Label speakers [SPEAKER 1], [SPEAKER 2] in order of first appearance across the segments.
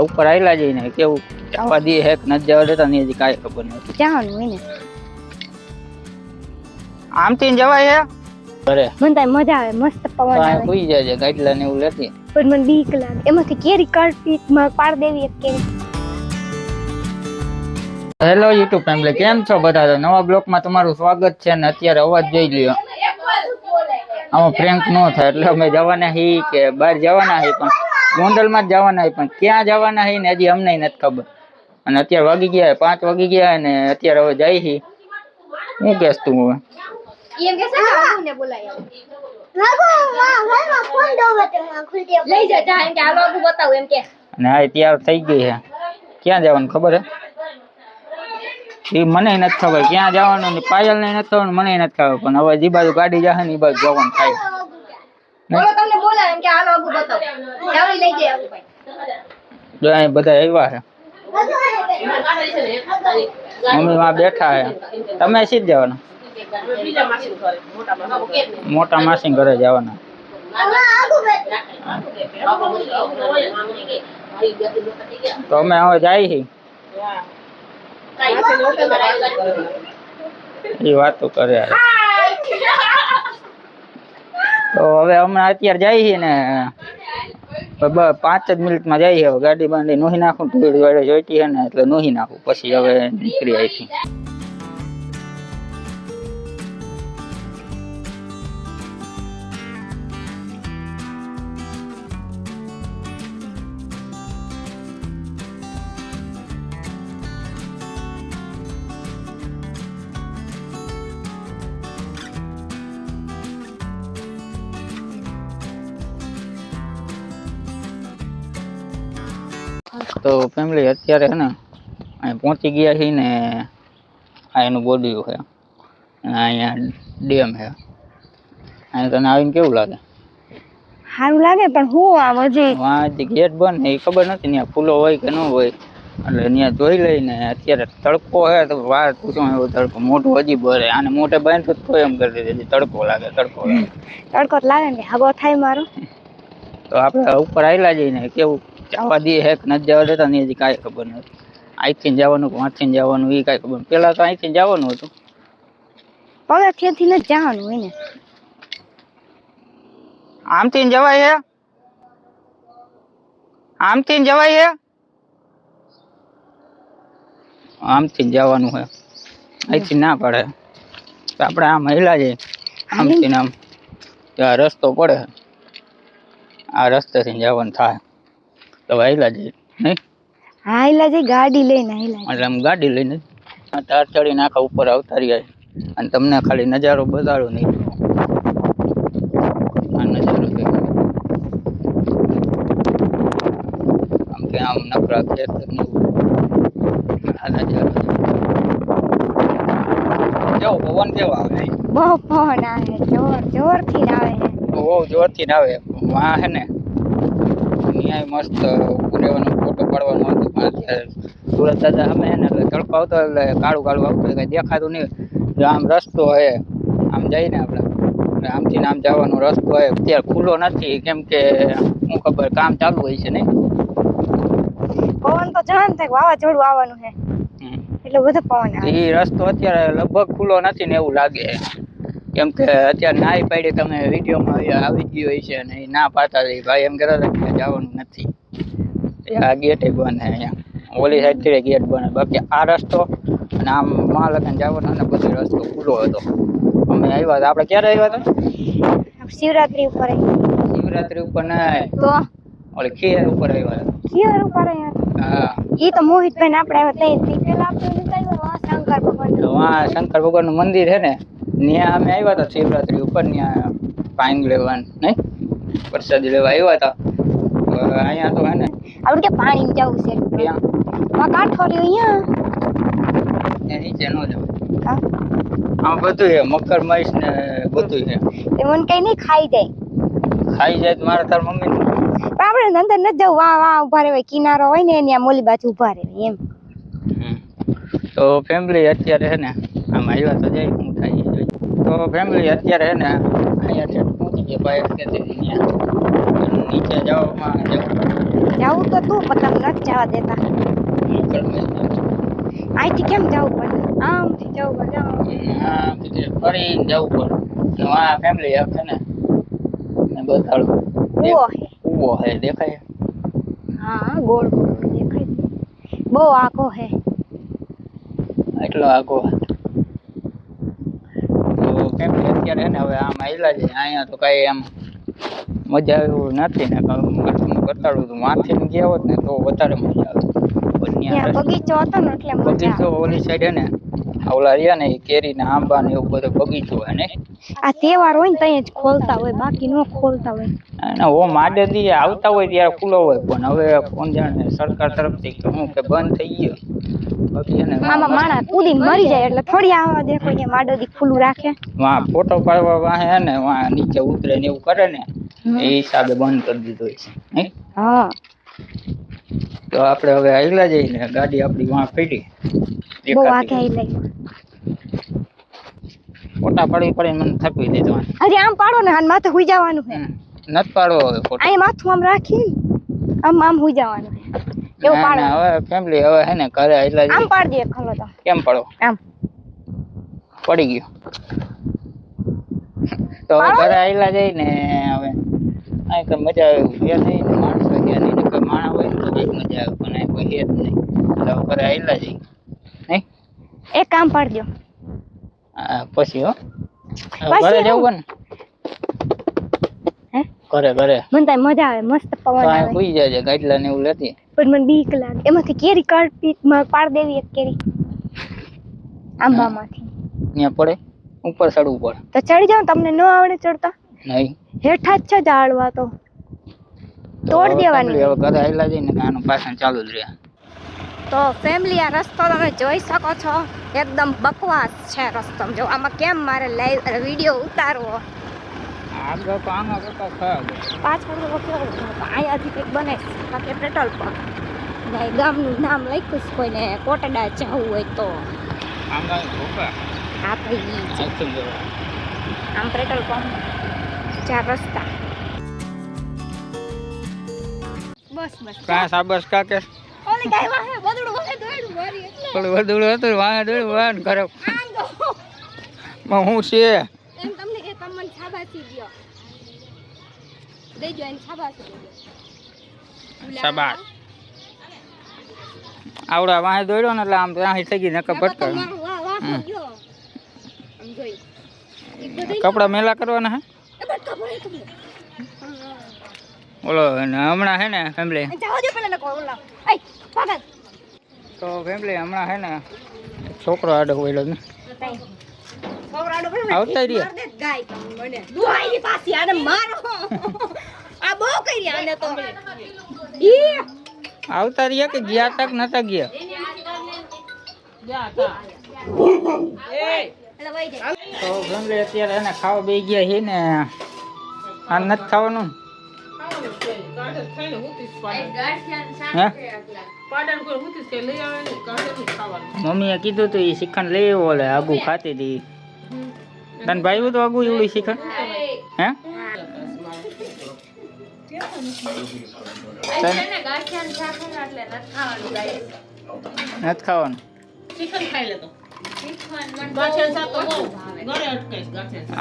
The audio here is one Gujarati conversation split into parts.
[SPEAKER 1] ઉપર આયલા જઈને કેવું જવા દે હેક નથી જવા દેતા ને હજી કાંઈ ખબર નથી.
[SPEAKER 2] જવાનું હોય ને
[SPEAKER 1] આમથી જવાય હે અરે
[SPEAKER 2] મને તો મજા આવે, મસ્ત પવન આવે.
[SPEAKER 1] સુઈ જાય છે ગાઈડલા ને એવું લેતી
[SPEAKER 2] પણ મને બીક લાગે. એમાંથી કેરી કાઢી પાડ દેવી એક કેરી.
[SPEAKER 1] હેલો યુટ્યુબ ફેમિલી, કેમ છો બધા? નવા બ્લોગમાં તમારું સ્વાગત છે. ને અત્યારે અવાજ જોઈ લ્યો, આમાં પ્રેન્ક ન થાય એટલે અમે જવાના હી કે બહાર જવાના હી, પણ ગોંડલમાં જ જવાના હી, પણ ક્યાં જવાના હી ને હજી અમને નથી ખબર. અને અત્યારે વાગી ગયા 5 વાગી ગયા ને અત્યારે હવે જાય હી. હું કહેશ તું હવે?
[SPEAKER 2] એમ કે છે ને બોલાય લઈ જા જા એમ કે હાલો આગુ બતાવ એમ કે.
[SPEAKER 1] અને આ તૈયાર થઈ ગઈ છે. ક્યાં જવાનું ખબર હે? એ મને નથી ખબર ક્યાં જવાનું ને પાયલ ને નથી ખબર, મને નથી ખબર, પણ હવે જે બાજુ ગાડી જશે ને એ બાજુ જવાનું થાય.
[SPEAKER 2] બોલો તમને બોલાય એમ કે હાલો આગુ બતાવ જાવી લઈ જાય આગુ ભાઈ.
[SPEAKER 1] જો અહીં બધા આવ્યા છે, મમ્મી માં બેઠા છે. તમે સીધ જવાના? મોટા માસી ઘરે જવાના. તો અમે હવે જાય છે એ વાતો કરે. તો હવે હમણાં અત્યારે જાય છે ને 5 જ મિનિટમાં જાય છે. હવે ગાડી બાંધી નોહી નાખું, થોડી વાડે જોઈતી છે ને એટલે નોહી નાખું, પછી હવે નીકળી અહીંથી. તો ફેમિલી અત્યારે છે ને અહીં પહોંચી ગયા છીએ ને આ એનું બોડી છે. અહીંયા ડેમ છે. અહીંયા તને આવીને કેવું લાગે?
[SPEAKER 2] સારું લાગે, પણ હું આમ હજી
[SPEAKER 1] વાંચી ગેટ બંધ ને એ ખબર નથી ત્યાં ફૂલો હોય કે ન હોય, એટલે ત્યાં જોઈ લઈને. અત્યારે તડકો છે તો વાર પૂછો એવો તડકો, મોઢું હજી ભરે. આને મોઢે બાંધતું તો એમ કરી દીધી તડકો લાગે તડકો લાગે.
[SPEAKER 2] તડકો લાગે ને હગો થાય મારો.
[SPEAKER 1] તો આપણે ઉપર આવેલા જઈને કેવું જવા દે હેક નથી જવા દેતા ને હજી કાંઈ ખબર નથી. અહીંથી જવાનું કે વાંચીને જવાનું એ કાંઈ ખબર. પેલા તો અહીંથી જવાનું હતું,
[SPEAKER 2] પગથિયાથી ને જવાનું હોય ને.
[SPEAKER 1] આમથી જવાય હે, આમથી જવાય હે, આમથી જવાનું હે. અહીંથી ના પડે તો આપણે આમ હેલા જઈએ. આમથી આમ આ રસ્તો પડે, આ રસ્તેથી જવાનું થાય તો હેલા જઈએ નહીં.
[SPEAKER 2] હા હેલા જઈ ગાડી લઈને હેલા
[SPEAKER 1] એટલે આમ ગાડી લઈને તાર ચડીને આખા ઉપર આવતા રહ્યા. અને તમને ખાલી નજારો બતાડો નહીં. આ નજારો આમ કે આમ નકરા ખેતર આ નજારો જો પવન કેવો આવે.
[SPEAKER 2] બહુ પવન આવે, જોર જોરથી આવે છે.
[SPEAKER 1] બહુ જોરથી આવે. વાહ હે ને ત્યાં મસ્ત ઉભું રહેવાનું, ફોટો પાડવાનો હતો, પણ અત્યારે સુરત દાદા અમે હે ને એટલે તડકો આવતો એટલે કાળું કાળું આવતું કંઈ દેખાતું નહીં. જો આમ રસ્તો હે, આમ જઈને આપણે આમથી આમ જવાનો રસ્તો હોય. અત્યારે ખુલ્લો નથી કેમ કે હું ખબર કામ ચાલુ હોય છે નહીં.
[SPEAKER 2] પવન તો જાણ થાય વાવાઝોડું આવવાનું છે એટલે બધો પવન આવે.
[SPEAKER 1] એ રસ્તો અત્યારે લગભગ ખુલ્લો નથી ને એવું લાગે, કેમ કે અત્યારે નાઈ પાડી તમે વિડીયોમાં આવી ગયો હોય છે. અને એ ના પાડતા ભાઈ એમ કહેતા હતા કે જવાનું નથી. આ ગેટ બંધ છે અહીંયા, ઓલી સાઈડથી ગેટ બંધ. બાકી આ રસ્તો અને આમ મહાલગન જવાનો અને બધો રસ્તો ખુલ્લો હતો. અમે આવ્યા હતા. આપણે ક્યારે આવ્યા હતા?
[SPEAKER 2] શિવરાત્રી ઉપર.
[SPEAKER 1] શિવરાત્રી ઉપર નહીં
[SPEAKER 2] તો
[SPEAKER 1] ઓલી ખેર ઉપર આવ્યા હતા.
[SPEAKER 2] ખેર ઉપર યાર.
[SPEAKER 1] હા
[SPEAKER 2] ઈ તો મોહિતભાઈ ને આપણે આવ્યા તે પેલા આપણે નીકળ્યો વાહ શંકર ભગવાન.
[SPEAKER 1] વાહ શંકર ભગવાન નું મંદિર છે ને, ત્યાં અમે આવ્યા હતા શિવરાત્રી ઉપર. ત્યાં પાઇન લેવાનું નહીં, પ્રસાદી લેવા આવ્યા હતા. અહીંયા તો હે ને
[SPEAKER 2] આપણે કે પાણી જવું છે
[SPEAKER 1] ત્યાં
[SPEAKER 2] કાંઠો રહ્યો અહીંયા
[SPEAKER 1] નીચે ન જવાય.
[SPEAKER 2] હા
[SPEAKER 1] આમાં બધું છે, મકર મઈશ ને બધું છે.
[SPEAKER 2] તે મને કઈ નહીં ખાઈ જાય.
[SPEAKER 1] ખાઈ જાય તો મારા તાર મમ્મી
[SPEAKER 2] પણ આપણે અંદર ન જવું, વાહ વાહ ઉભા રહેવાય. કિનારો હોય ને એની આમ ઓલી બાજુ ઉભા રહેવાય એમ.
[SPEAKER 1] તો ફેમિલી અત્યારે છે ને આમ આવ્યા તો જાય શું થાય જોઈએ. તો ફેમિલી અત્યારે છે ને અહીંયા પહોંચી ગયા ભાઈ નીચે જવામાં જવું
[SPEAKER 2] જાવું તો તું પણ તમને નથી જવા દેતા. અહીંથી કેમ જવું પડે? આમથી જવું પડે.
[SPEAKER 1] ફરી જવું પડે. આ ફેમિલી છે ને બતાડું. કૂવો હે દેખાય?
[SPEAKER 2] હા ગોળ ગોળ દેખાય. બહુ આખો હે.
[SPEAKER 1] એટલો આખો. તો ફેમિલી અત્યારે હે ને હવે આમ આયલા છે. અહીંયા તો કઈ એમ મજા એવું નથી ને બતાડું તું માથે ગયા હોત ને તો વધારે મજા આવે.
[SPEAKER 2] બગીચો હતો ને એટલે મજા.
[SPEAKER 1] બગીચો ઓલી સાઈડ હે ને ઓલા રહ્યા ને કેરી ને આંબા ને એવું બધો બગીચો હે ને.
[SPEAKER 2] આ તહેવાર હોય ને ત્યાં જ ખોલતા હોય, બાકી નો ખોલતા હોય.
[SPEAKER 1] અને ઓ માડેથી આવતા હોય ત્યારે ખુલ્લો હોય, પણ હવે કોણ જાણે સરકાર તરફથી કે હું કે બંધ થઈ ગયો. બાકી એને
[SPEAKER 2] આમાં માણા કૂદીને મરી જાય એટલે થોડી આવા દે કોઈ માડોદી ખુલ્લું રાખે.
[SPEAKER 1] વાં ફોટો પાડવા વાહે હે ને વાં નીચે ઉતરે ને એવું કરે ને એ હિસાબે બંધ કરી દીધો છે.
[SPEAKER 2] હા
[SPEAKER 1] તો આપણે હવે આયલા જઈને ગાડી આપણી વાં પડી.
[SPEAKER 2] બહુ આગે આયલા.
[SPEAKER 1] ફોટા પડી પડીને મને થકવી દીધો.
[SPEAKER 2] હજી આમ પાડો ને આન માથે હુઈ જવાનું છે.
[SPEAKER 1] નત પાડવો હવે ફોટો.
[SPEAKER 2] અહીં માથું આમ રાખી આમ આમ હુઈ જવાનું છે. એવું પાડો.
[SPEAKER 1] હવે ફેમિલી હવે હે ને ઘરે આયલા
[SPEAKER 2] આમ પાડ દે ખલો તો.
[SPEAKER 1] કેમ પાડો? આમ પડી ગયો. તો ઘરે આયલા જઈને હવે આ કે મજા આવે કે નહીં ને માણસો કે નહીં ને કોઈ માણા હોય તો કઈક મજા આવે પણ આ કોઈ હે જ નહીં. તો ઘરે આયલા જઈ નહીં
[SPEAKER 2] એક કામ પાડ દો.
[SPEAKER 1] પછી હો ઘરે જવું ને ઘરે
[SPEAKER 2] મને તો મજા આવે, મસ્ત પવન આવે.
[SPEAKER 1] સુઈ જાય ગાડલા ને એવું લેતી
[SPEAKER 2] પણ મને બીક લાગે. એમાંથી કેરી કાઢી પાડ દેવી એક કેરી આંબામાંથી.
[SPEAKER 1] ત્યાં પડે ઉપર ચડવું પડે
[SPEAKER 2] તો ચડી જાવ. તમને ન આવડે ચડતા?
[SPEAKER 1] નહીં
[SPEAKER 2] હેઠા જ છે ઝાડવા તો તોડ દેવાની.
[SPEAKER 1] હવે ઘરે આયલા જઈને આનું પાછળ ચાલુ જ રહે.
[SPEAKER 2] તો ફેમિલી આ રસ્તો તમે જોઈ શકો છો, એકદમ બકવાસ છે રસ્તો. જો આમાં કેમ મારે લાઈવ વિડીયો ઉતારવો?
[SPEAKER 1] આગળ તો આમાં કરતા ખરાબ
[SPEAKER 2] પાછળ અહીંયાથી કંઈક બને બાકી પેટ્રોલ પંપ ને ગામનું નામ લખ્યું છે. કોઈને કોટડા જવું હોય તો આ ભાઈ આમ પેટ્રોલ પંપ ચાર રસ્તા. બસ
[SPEAKER 1] કાં સાબસ કાકે
[SPEAKER 2] ઓલી ગાય વાહે બદડું વાહે દોડ્યું મારી એટલે
[SPEAKER 1] થોડું વધુડું હતું વાહે દોડ્યું વાહન ઘરે હું છે
[SPEAKER 2] એમ તમને એ તમને છાબાસી દ્યો દેજો એને છાબાસી દેજો.
[SPEAKER 1] શાબાશ. આવડા વાહે દોડ્યો ને એટલે આમ ત્યાંથી થઈ ગઈ નકર ભટકા. કપડા મેલા કરવાના હે બોલો. હમણાં હે ને ફેમિલી તો ફેમિલી હમણાં હે ને છોકરો આડો વળ્યો ને આવતા રહ્યા. આવતા રહ્યા કે ગયા તક નતા ગયા? તો ફેમિલી અત્યારે એને ખાવા બે ગયા છે ને આ નથી ખાવાનું. મમ્મીએ કીધું તું એ શિખંડ લઈ આવ્યો ઓલે આગુ ખાતી હતી. તને ભાઈ તો આગુ એવડું શિખંડ હે નથી ખાવાનું.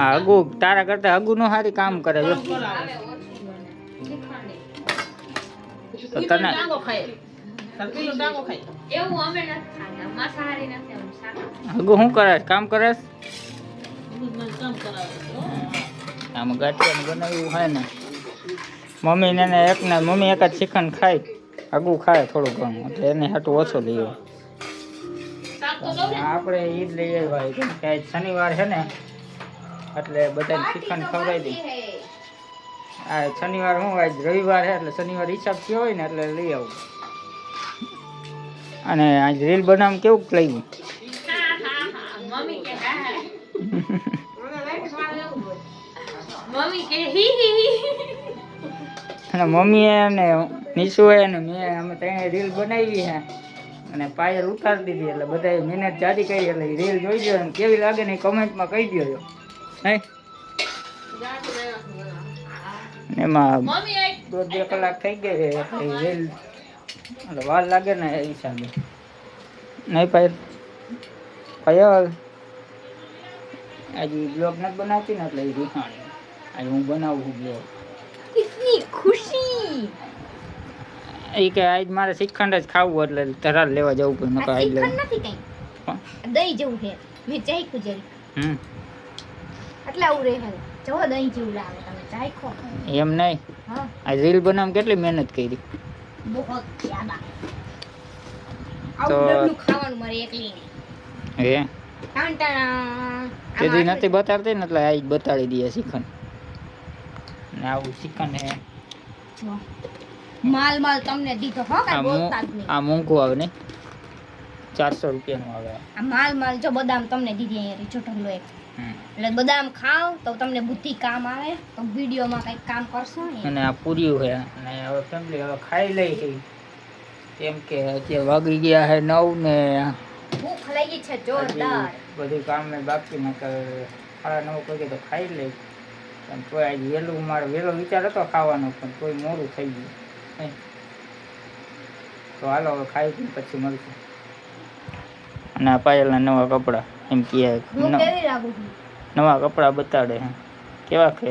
[SPEAKER 1] આગુ તારા કરતા આગુ નો સારી કામ કરે જો. તો તને આગુ શું કરે કામ કરે? આમ ગાંઠિયા બનાવ્યું હોય ને મમ્મી ને એક ને મમ્મી એક જ શ્રીખંડ ખાય આગુ ખાય થોડું ઘણું એટલે એને હાટું ઓછો લઈએ. આપણે ઈદ લઈએ ભાઈ કેમ કે આજ શનિવાર છે ને એટલે બધાને શ્રીખંડ ખવડાવી દઈ. આ શનિવાર હું આજ રવિવાર છે એટલે શનિવાર હિસાબ થયો હોય ને એટલે લઈ આવું. અને આજ રીલ બનાવવામાં કેવું લાગ્યું? અને મમ્મીએ ને નિશુએ ને મેં અમે ત્યાં રીલ બનાવી છે અને પાયલ ઉતારી દીધી એટલે બધાએ મહેનત જાડી કરી એટલે રીલ જોઈ દો અને કેવી લાગે ને કમેન્ટમાં કહી દો નહીં. એમાં 1.5 કલાક થઈ ગઈ છે એટલે રેલ એટલે વાર લાગે ને એ હિસાબે નહીં પાયલ આજે બ્લોગ નથી બનાવતી ને એટલે એ રીખાણી આજે હું બનાવું બ્લોગ
[SPEAKER 2] કિતની ખુશી
[SPEAKER 1] એ કે આજ મારે શ્રીખંડ જ ખાવું એટલે તરાર લેવા જવું પડે નકર આજ લેવા
[SPEAKER 2] નથી કઈ દહીં જેવું છે મેં ચાખ્યું જરી એટલે આવું રહે જો દહીં જેવું લાગે તમે ચાખો
[SPEAKER 1] એમ નહીં
[SPEAKER 2] હા
[SPEAKER 1] આ રીલ બનાવવામાં કેટલી મહેનત કરી
[SPEAKER 2] બહુ જ્યાદા
[SPEAKER 1] તો
[SPEAKER 2] આવું ડબલું ખાવાનું મારે એકલી
[SPEAKER 1] હે
[SPEAKER 2] ટાંટા
[SPEAKER 1] તેથી નથી બતાડતી ને એટલે આજ બતાડી દઈએ શ્રીખંડ ને આવું શ્રીખંડ હે
[SPEAKER 2] માલ તમને દીધો હો કઈ બોલતા જ નહીં
[SPEAKER 1] આ મોંઘું આવે ને 400 રૂપિયાનું આવે
[SPEAKER 2] આ માલ જો બદામ તમને દીધી અહીંયા ચોટલો એક એટલે બદામ ખાવ તો તમને બુદ્ધિ કામ આવે તો વિડીયોમાં કંઈક કામ કરશો ને
[SPEAKER 1] અને આ પૂર્યું છે અને હવે ફેમિલી હવે ખાઈ લઈ છે કેમ કે અત્યારે વાગી ગયા છે 9 ને
[SPEAKER 2] ભૂખ લાગી છે જોરદાર
[SPEAKER 1] બધું કામ મેં બાકી મેં 9:30 વાગે તો ખાઈ લઈ પણ તોય આજે વહેલું મારો વહેલો વિચાર હતો ખાવાનો પણ તોય મોડું થઈ ગયું તો હાલો હવે ખાઈ પી પછી મળશું અને આ પાયલના નવા કપડાં એમ કહે નવા કપડાં બતાડે કેવા કે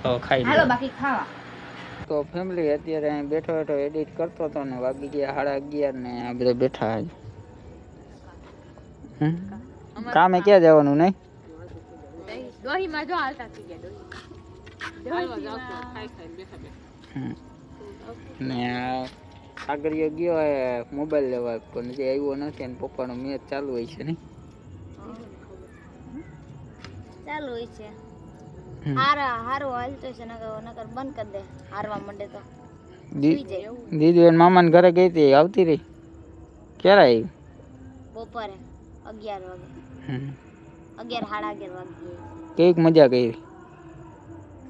[SPEAKER 1] તો ખાઈ
[SPEAKER 2] હાલો બાકી ખાવા
[SPEAKER 1] તો ફેમિલી અત્યારે અહીં બેઠો એડિટ કરતો હતો ને વાગી ગયા 11:30 ને આ બધા બેઠા આજે કામે ક્યાં જવાનું નહીં
[SPEAKER 2] દોહીમાં જો હાલતા થઈ ગયા
[SPEAKER 1] ને સાગરીયો ગયો હે મોબાઈલ લેવા પણ જે આવ્યો નથી અને પપ્પાનો મેચ ચાલુ હોય છે નહીં
[SPEAKER 2] ચાલુ હોય છે હારું હાલતો છે નકર બંધ કરી દે હારવા માંડે તો
[SPEAKER 1] દીદી એના મામાને ઘરે ગઈ હતી આવતી રહી ક્યારે આવી
[SPEAKER 2] બપોરે 11 વાગે 11 સાડા 11 વાગે
[SPEAKER 1] કેવીક મજા કરી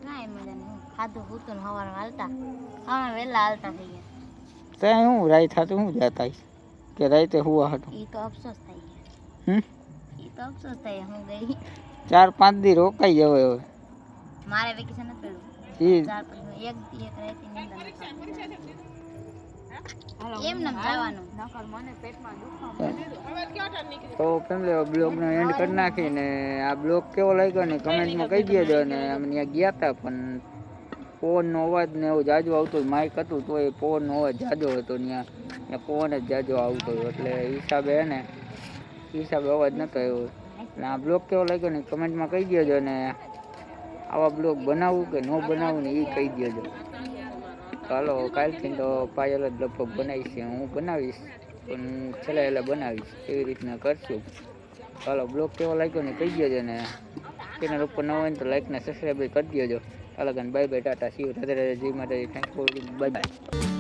[SPEAKER 2] કાંઈ મજા નહીં ખાધું પૂતું ને હવારમાં હાલતા હા વહેલા હાલતા થઈ ગયા
[SPEAKER 1] ત્યાં હું રાઈ થતું હું જતા કે રાતે હુવા હતું
[SPEAKER 2] એ તો અફસોસ થઈ ગયા હું ગઈ
[SPEAKER 1] 4-5 દી રોકાઈ જવાય હવે
[SPEAKER 2] મારે વેકેશન નથી પડ્યું એક રાતે એમ નામ જવાનું નકર મને પેટમાં દુખાવ
[SPEAKER 1] તો ફેમિલી બ્લોગનો એન્ડ કરી નાખીને આ બ્લોગ કેવો લાગ્યો ને કમેન્ટમાં કહી દેજો અને અમે ત્યાં ગયા હતા પણ પવનનો અવાજ ને એવું જાજો આવતો માઇક હતું તો એ પવનનો અવાજ જાજો હતો ત્યાં પવન જ જાજો આવતો એટલે હિસાબે ને હિસાબે અવાજ નહોતો એવો એટલે આ બ્લોગ કેવો લાગ્યો ને કમેન્ટમાં કહી દેજો અને આવા બ્લોગ બનાવવું કે ન બનાવવું ને એ કહી દેજો ચાલો કાલથી તો પાયલ જ લગભગ બનાવીશ હું બનાવીશ પણ છેલ્લા બનાવીશ એવી રીતના કરશું ચાલો બ્લોગ કેવો લાગ્યો ને કહી દેજો ને ચેનલ ઉપર ન હોય ને તો લાઈક ને સબસ્ક્રાઈબ કરી દેજો ચાલો bye bye Tata C you Radhe Radhe જય માતાજી થેન્ક ફોર બાય બાય